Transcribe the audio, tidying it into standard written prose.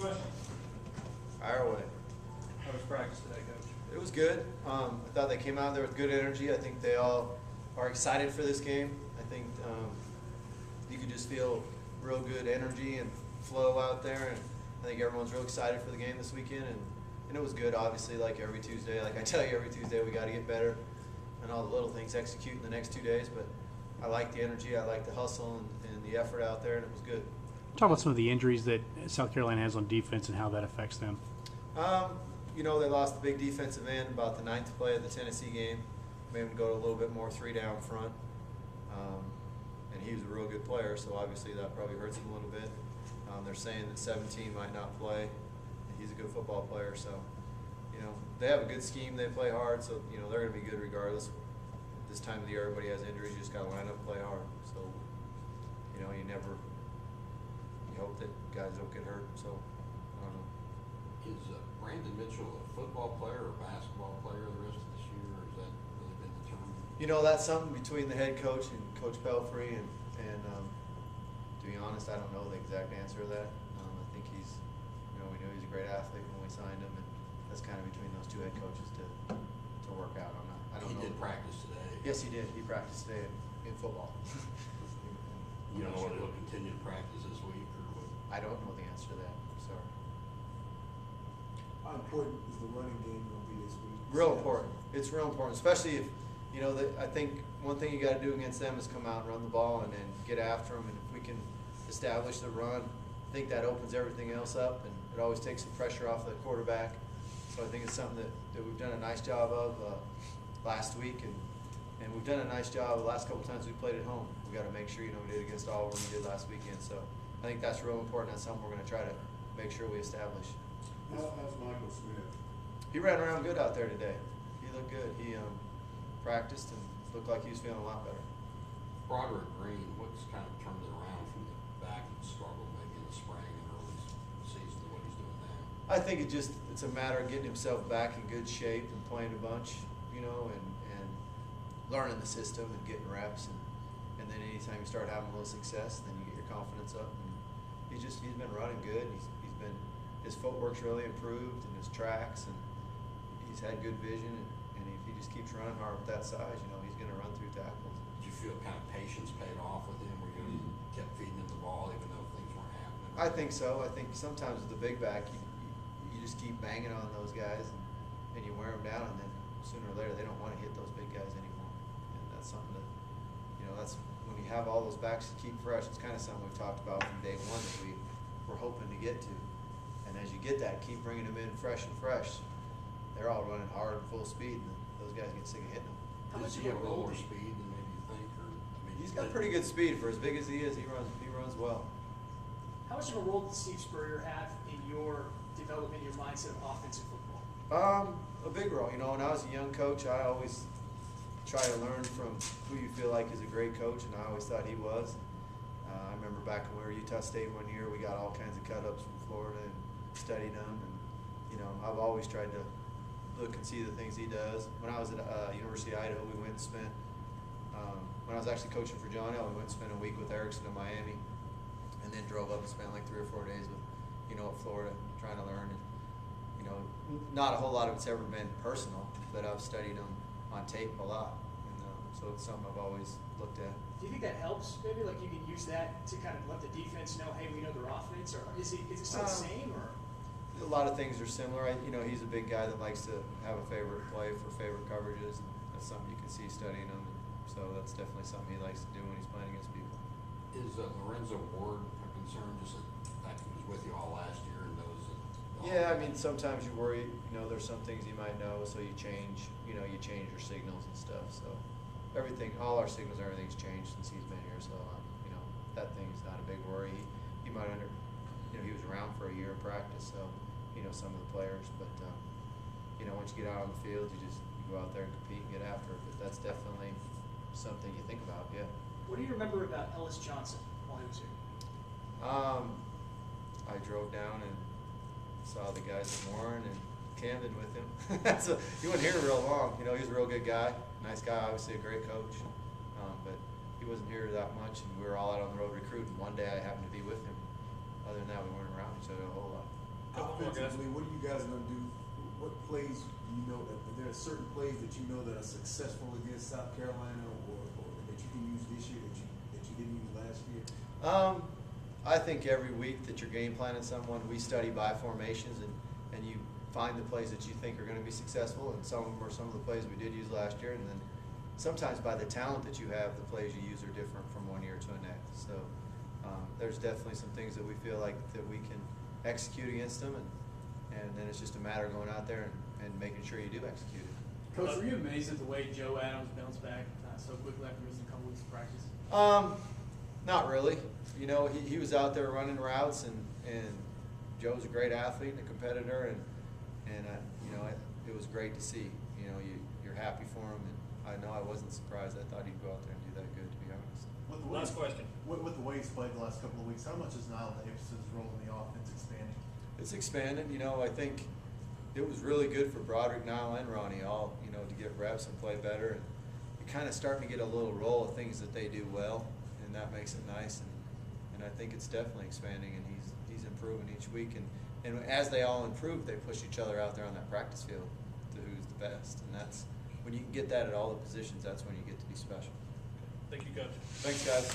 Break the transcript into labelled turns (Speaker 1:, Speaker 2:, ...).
Speaker 1: question.
Speaker 2: Fire away.
Speaker 1: How was practice today, Coach?
Speaker 2: It was good. I thought they came out there with good energy. I think they all are excited for this game. I think you could just feel real good energy and flow out there, and I think everyone's real excited for the game this weekend. And it was good, obviously, like every Tuesday. Like I tell you, every Tuesday we got to get better and all the little things execute in the next 2 days. But I like the energy, I like the hustle and the effort out there, and it was good.
Speaker 3: Talk about some of the injuries that South Carolina has on defense and how that affects them.
Speaker 2: You know, they lost the big defensive end about the 9th play of the Tennessee game. Made him go a little bit more 3 down front. And he was a real good player, so obviously that probably hurts him a little bit. They're saying that 17 might not play. He's a good football player, so, you know, they have a good scheme. They play hard, so, you know, they're going to be good regardless. This time of the year, everybody has injuries. You just got to line up and play hard. So, you know, you hope that guys don't get hurt, so I don't know.
Speaker 4: Is Brandon Mitchell a football player or basketball player the rest of this year, or has that really been determined?
Speaker 2: You know, that's something between the head coach and Coach Pelfrey, and to be honest, I don't know the exact answer to that. I think we knew he's a great athlete when we signed him, and that's kind of between those 2 head coaches to work out on that. I don't know.
Speaker 4: He did practice today.
Speaker 2: Yes, he did. He practiced today in football.
Speaker 4: You don't know whether he'll continue to practice this week or what?
Speaker 2: I don't know the answer to that. Sorry.
Speaker 5: How important is the running game going to be this week?
Speaker 2: Real important. It's real important, especially if, you know, I think one thing you got to do against them is come out and run the ball and then get after them. And if we can establish the run, I think that opens everything else up, and it always takes some pressure off the quarterback. So I think it's something that we've done a nice job of last week, and we've done a nice job the last couple times we played at home. We got to make sure, you know, we did against Auburn, we did last weekend. So I think that's real important. That's something we're going to try to make sure we establish.
Speaker 5: How's Michael Smith?
Speaker 2: He ran around good out there today. He looked good. He practiced and looked like he was feeling a lot better.
Speaker 4: Broderick Green, what's kind of turned it around from the back and struggle maybe in the spring and early season to what he's doing now?
Speaker 2: I think it's a matter of getting himself back in good shape and playing a bunch, you know, and learning the system and getting reps, and then anytime you start having a little success, then you get your confidence up. And he's been running good. His footwork's really improved and his tracks, and he's had good vision, and if he just keeps running hard with that size, you know, he's going to run through tackles.
Speaker 4: Did you feel kind of patience paid off with him, where you kept feeding him the ball even though things weren't happening?
Speaker 2: I think so. I think sometimes with the big back, you just keep banging on those guys, and you wear them down, and then sooner or later they don't want to hit those big guys anymore. And that's something that, you know, that's when you have all those backs to keep fresh. It's kind of something we've talked about from day one that we're hoping to get to. And as you get that, keep bringing them in fresh and fresh. They're all running hard and full speed, and those guys get sick of hitting them.
Speaker 4: How much he have a little more speed than maybe you think, or
Speaker 2: He's got pretty good speed for as big as he is. He runs well.
Speaker 1: How much of a role did Steve Spurrier have in your development, your mindset of offensive football?
Speaker 2: A big role. You know, when I was a young coach, I always try to learn from who you feel like is a great coach, and I always thought he was. I remember back when we were at Utah State one year, we got all kinds of cut-ups from Florida and studied them, and, you know, I've always tried to look and see the things he does. When I was at University of Idaho, we went and spent, when I was actually coaching for John L., we went and spent a week with Erickson in Miami, and then drove up and spent like 3 or 4 days with, you know, at Florida, trying to learn. And, you know, not a whole lot of it's ever been personal, but I've studied them on tape a lot, and so it's something I've always looked at.
Speaker 1: Do you think that helps? Maybe like you can use that to kind of let the defense know, hey, we know their offense, or is it still the same? Or
Speaker 2: a lot of things are similar. You know, he's a big guy that likes to have a favorite play for favorite coverages, and that's something you can see studying him. So that's definitely something he likes to do when he's playing against people.
Speaker 4: Is Lorenzo Ward a concern, just that he was with you all last year and knows that?
Speaker 2: Yeah, I mean, sometimes you worry, you know, there's some things you might know, so you change your signals and stuff. So all our signals, everything's changed since he's been here. So, you know, that thing's not a big worry. He might he was around for a year in practice, so he knows some of the players. But, you know, once you get out on the field, you go out there and compete and get after it. But that's definitely something you think about, yeah.
Speaker 1: what do you remember about Ellis Johnson while he was here?
Speaker 2: I drove down and saw the guys at Warren and Camden with him. So he wasn't here real long. You know, he was a real good guy, nice guy, obviously a great coach. But he wasn't here that much, and we were all out on the road recruiting. One day I happened to be with him. Other than that, we weren't around each other a whole lot.
Speaker 5: Offensively, what are you guys gonna do? What plays do you know that there are certain plays that you know that are successful against South Carolina, or that you can use this year that you didn't use last year?
Speaker 2: I think every week that you're game planning someone, we study by formations and you find the plays that you think are going to be successful, and some of them are some of the plays we did use last year, and then sometimes by the talent that you have, the plays you use are different from one year to the next. So there's definitely some things that we feel like that we can execute against them, and then it's just a matter of going out there and making sure you do execute it.
Speaker 6: Coach, were you amazed at the way Joe Adams bounced back so quickly after missing a couple weeks of practice?
Speaker 2: Not really. You know, he was out there running routes, and Joe's a great athlete and a competitor, and you know, it was great to see. You know, you're happy for him, and I know I wasn't surprised. I thought he'd go out there and do that good, to be honest.
Speaker 7: Last question.
Speaker 5: With the way he's played the last couple of weeks, how much is now the emphasis role in the offense expanding?
Speaker 2: It's expanded. You know, I think it was really good for Broderick, Niall, and Ronnie all, you know, to get reps and play better. And you're kind of starting to get a little roll of things that they do well, and that makes it nice. And I think it's definitely expanding, and he's improving each week. And as they all improve, they push each other out there on that practice field to who's the best. And that's when you can get that at all the positions. That's when you get to be special.
Speaker 7: Thank you, Coach.
Speaker 2: Thanks, guys.